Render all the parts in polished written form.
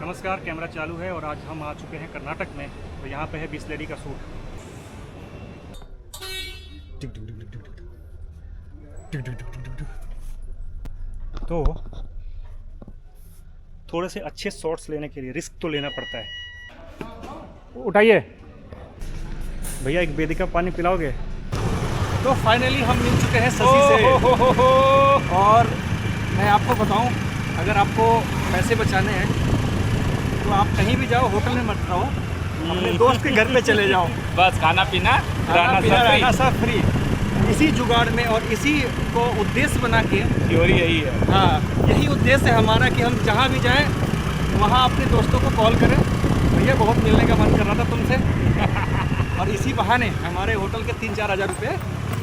नमस्कार, कैमरा चालू है और आज हम आ चुके हैं कर्नाटक में। तो यहाँ पे है बिस्लेरी का सूट। तो थोड़े से अच्छे शॉट्स लेने के लिए रिस्क तो लेना पड़ता है। उठाइए भैया, एक वेदिका पानी पिलाओगे? तो फाइनली हम मिल चुके हैं शशि से। और मैं आपको बताऊं, अगर आपको पैसे बचाने हैं तो आप कहीं भी जाओ, होटल में मत रहो, अपने दोस्त के घर पे चले जाओ। बस खाना पीना रहना सब फ्री। इसी जुगाड़ में और इसी को उद्देश्य बना के, थ्योरी यही है। हाँ, यही उद्देश्य है हमारा कि हम जहाँ भी जाएं वहाँ अपने दोस्तों को कॉल करें, भैया बहुत मिलने का मन कर रहा था तुमसे। और इसी बहाने हमारे होटल के 3-4 हज़ार रुपये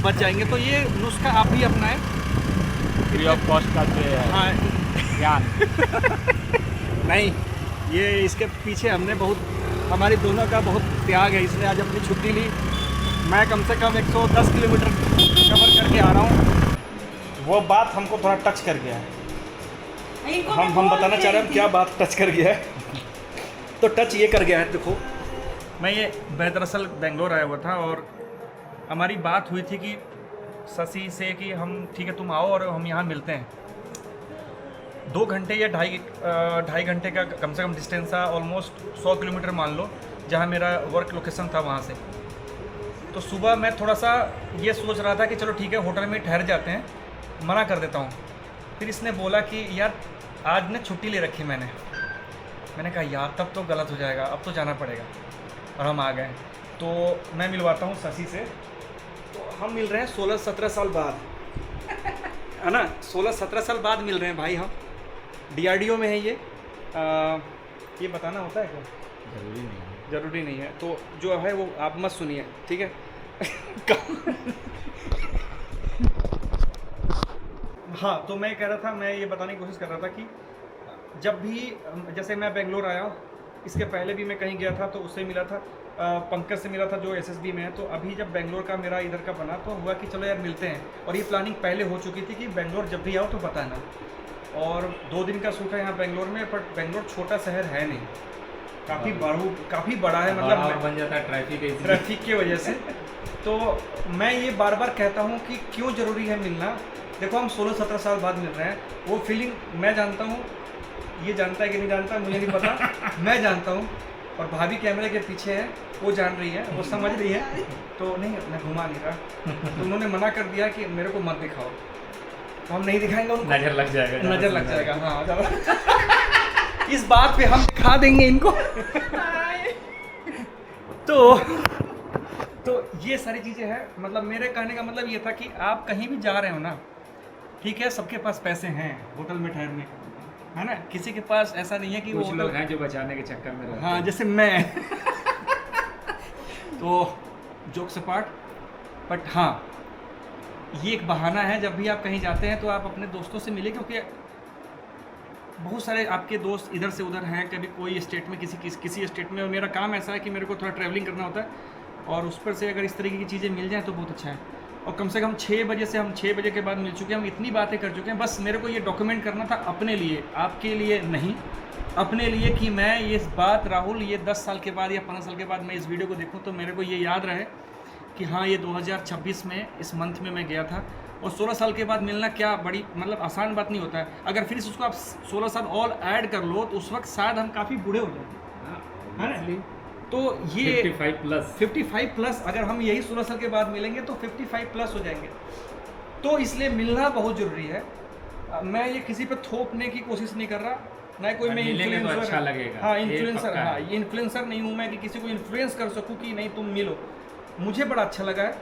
बच जाएंगे। तो ये नुस्खा आप ही अपनाएं, फ्री ऑफ कॉस्ट का हाँ ज्ञान। नहीं, ये इसके पीछे हमने बहुत, हमारी दोनों का बहुत त्याग है, इसलिए आज अपनी छुट्टी ली। मैं कम से कम 110 किलोमीटर कवर करके आ रहा हूँ। वो बात हमको थोड़ा टच कर गया है। हम बताना चाह रहे हैं क्या बात टच कर गया है। तो टच ये कर गया है, देखो मैं ये दरअसल बेंगलोर आया हुआ था और हमारी बात हुई थी कि शशि से कि हम ठीक है तुम आओ और हम यहाँ मिलते हैं। 2 घंटे या ढाई घंटे का कम से कम डिस्टेंस था, ऑलमोस्ट 100 किलोमीटर मान लो, जहाँ मेरा वर्क लोकेशन था वहाँ से। तो सुबह मैं थोड़ा सा ये सोच रहा था कि चलो ठीक है होटल में ठहर जाते हैं, मना कर देता हूँ। फिर इसने बोला कि यार आज ने छुट्टी ले रखी मैंने कहा यार तब तो गलत हो जाएगा, अब तो जाना पड़ेगा। और हम आ गए। तो मैं मिलवाता हूँ शशि से। तो हम मिल रहे हैं 16-17 साल बाद, है ना, 16-17 साल बाद मिल रहे हैं भाई हम। DRDO में है ये बताना होता है क्या? ज़रूरी नहीं है। तो जो है वो आप मत सुनिए, ठीक है। हाँ, तो मैं कह रहा था, मैं ये बताने की कोशिश कर रहा था कि जब भी, जैसे मैं बेंगलोर आया, इसके पहले भी मैं कहीं गया था तो उससे मिला था, पंकज से मिला था जो SSB में है। तो अभी जब बेंगलोर का मेरा इधर का बना तो हुआ कि चलो यार मिलते हैं। और ये प्लानिंग पहले हो चुकी थी कि बेंगलोर जब भी आओ तो बताना। और 2 दिन का सूट है यहाँ बेंगलोर में, बट बेंगलोर छोटा शहर है नहीं, काफ़ी बड़ा है, मतलब बन जाता है ट्रैफिक की वजह से। तो मैं ये बार बार कहता हूँ कि क्यों ज़रूरी है मिलना। देखो हम 16-17 साल बाद मिल रहे हैं, वो फीलिंग मैं जानता हूँ, ये जानता है कि नहीं जानता मुझे नहीं पता, मैं जानता हूँ। और भाभी कैमरे के पीछे है, वो जान रही है, वो समझ रही है। तो नहीं, मैं घुमा नहीं रहा। तो उन्होंने मना कर दिया कि मेरे को मत दिखाओ, तो हम नहीं दिखाएंगे उनको, नजर लग जाएगा। हाँ, इस बात पे हम दिखा देंगे इनको। तो ये सारी चीज़ें हैं। मतलब मेरे कहने का मतलब ये था कि आप कहीं भी जा रहे हो ना, ठीक है, सबके पास पैसे हैं होटल में ठहरने, है ना, किसी के पास ऐसा नहीं है कि कुछ लोग हैं जो बचाने के चक्कर में रहते हैं। हाँ, जैसे मैं। तो जोक्स अपार्ट, बट हाँ, ये एक बहाना है, जब भी आप कहीं जाते हैं तो आप अपने दोस्तों से मिले, क्योंकि बहुत सारे आपके दोस्त इधर से उधर हैं, कभी कोई स्टेट में, किसी स्टेट में। और मेरा काम ऐसा है कि मेरे को थोड़ा ट्रैवलिंग करना होता है, और उस पर से अगर इस तरीके की चीज़ें मिल जाएँ तो बहुत अच्छा है। और कम से कम 6 बजे से हम 6 बजे के बाद मिल चुके हैं, हम इतनी बातें कर चुके हैं। बस मेरे को ये डॉक्यूमेंट करना था अपने लिए, आपके लिए नहीं, अपने लिए, कि मैं ये बात राहुल, ये 10 साल के बाद या 15 साल के बाद मैं इस वीडियो को देखूँ तो मेरे को ये याद रहे कि हाँ, ये 2026 में इस मंथ में मैं गया था। और 16 साल के बाद मिलना क्या बड़ी, मतलब आसान बात नहीं होता है। अगर फिर उसको आप 16 साल और ऐड कर लो तो उस वक्त शायद हम काफ़ी बूढ़े हो जाएंगे, है ना। तो ये 55 प्लस अगर हम यही 16 साल के बाद मिलेंगे तो 55 प्लस हो जाएंगे। तो इसलिए मिलना बहुत ज़रूरी है। मैं ये किसी पे थोपने की कोशिश नहीं कर रहा, ना कोई मैं इन्फ्लुएंसर, तो अच्छा लगेगा। हाँ, इन्फ्लुएंसर, हाँ, ये इन्फ्लुएंसर नहीं हूँ मैं कि किसी को इन्फ्लुएंस कर सकूँ कि नहीं तुम मिलो। मुझे बड़ा अच्छा लगा है,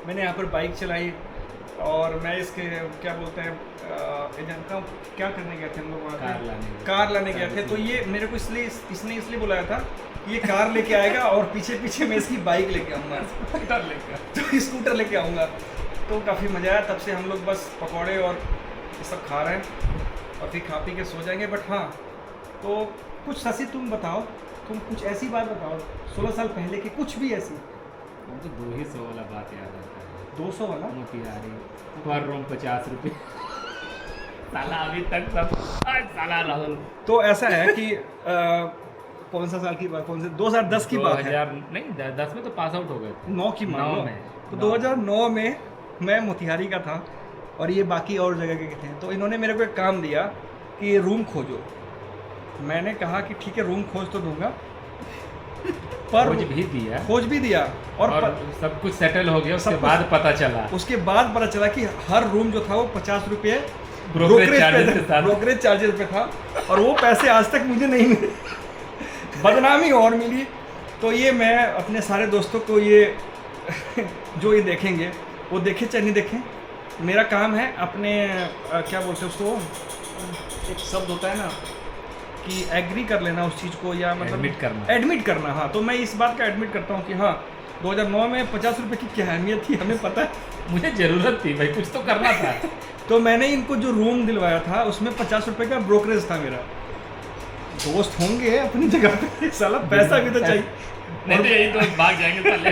मैंने यहाँ पर बाइक चलाई और मैं इसके क्या बोलते हैं एजेंट का क्या करने गए थे हम लोग, वहाँ कार लाने गए थे। तो ये मेरे को इसने इसलिए बुलाया था कि ये कार लेके आएगा और पीछे मैं इसकी बाइक लेके आऊँगा, स्कूटर लेके आऊँगा। तो काफ़ी मज़ा आया। तब से हम लोग बस पकौड़े और ये सब खा रहे हैं और फिर खा पी के सो जाएंगे। बट हाँ, तो कुछ शशि तुम बताओ, तुम कुछ ऐसी बात बताओ 16 साल पहले की, कुछ भी ऐसी। तो 200 वाला बात याद आता है। 200 वाला मोतिहारी पर रूम 50 रुपये। साला अभी तक सब आज साला राहुल तो ऐसा है कि कौन सा साल की बात, कौन से 2010 की बात है, 2000 नहीं 10 में तो पास आउट हो गए थे। 9 की मान 9 लो। में। तो 2009 में मैं मोतिहारी का था और ये बाकी और जगह के थे। तो इन्होंने मेरे को एक काम दिया कि रूम खोजो। मैंने कहा कि ठीक है रूम खोज तो दूंगा, पर खोज भी दिया खोज भी दिया और सब कुछ सेटल हो गया। उसके सब बाद पता चला उसके बाद पता चला कि हर रूम जो था वो 50 रुपये ब्रोकरेज चार्जेस के साथ। ब्रोकरेज चार्जेस पे था और वो पैसे आज तक मुझे नहीं मिले, बदनामी और मिली। तो ये मैं अपने सारे दोस्तों को ये जो ये देखेंगे वो देखे चाहे नहीं देखें, मेरा काम है अपने क्या बोलते हैं उसको, एक शब्द होता है ना कि एग्री कर लेना उस चीज़ को, या मतलब एडमिट करना। हाँ, तो मैं इस बात का एडमिट करता हूँ कि हाँ 2009 में 50 रुपये की क्या अहमियत थी हमें पता है। मुझे जरूरत थी भाई, कुछ तो करना था। तो मैंने इनको जो रूम दिलवाया था उसमें 50 रुपये का ब्रोकरेज था मेरा। दोस्त होंगे अपनी जगह पे, साला पैसा भी तो चाहिए। नहीं तो यही तो भाग जाएंगे साले।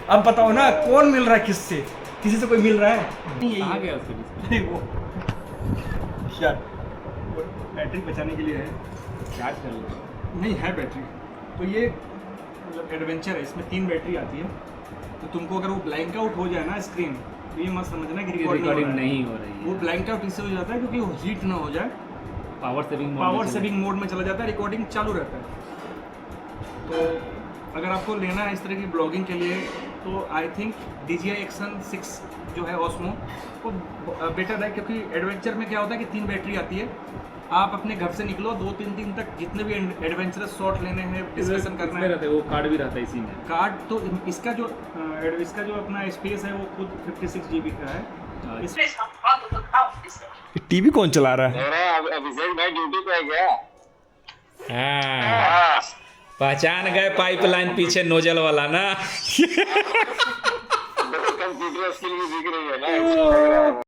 अब बताओ ना कौन मिल रहा है किससे, किसी से कोई मिल रहा है? कहाँ गया उसके बीच में? वो यार वो बैटरी बचाने के लिए है, चार्ज कर लो। नहीं है बैटरी। तो ये मतलब एडवेंचर है, इसमें 3 बैटरी आती है। तो तुमको अगर वो ब्लैंक आउट हो जाए ना स्क्रीन, तो ये मत समझना कि रिकॉर्डिंग नहीं हो रही वो है। ब्लैंक आउट इससे हो जाता है क्योंकि वो हीट ना हो जाए, पावर सेविंग मोड में चला जाता है, रिकॉर्डिंग चालू रहता है। तो अगर आपको लेना है इस तरह की ब्लॉगिंग के लिए तो आई थिंक DJI Action 6 जो है ऑस्मो वो बेटर है, क्योंकि एडवेंचर में क्या होता है कि 3 बैटरी आती है। आप अपने घर से निकलो 2-3 दिन तक जितने भी एडवेंचरस शॉट लेने हैं, डिस्कशन करना है, रहता है वो कार्ड भी रहता है इसी में। कार्ड तो इसका जो अपना स्पेस है वो खुद 56 GB का है। टीवी कौन चला रहा है? अभिषेक भाई ड्यूटी पे है क्या? हाँ, पहचान गए पाइपलाइन पीछे नोजल वाला ना। कंप्यूटर स्किल भी दिख रही है ना।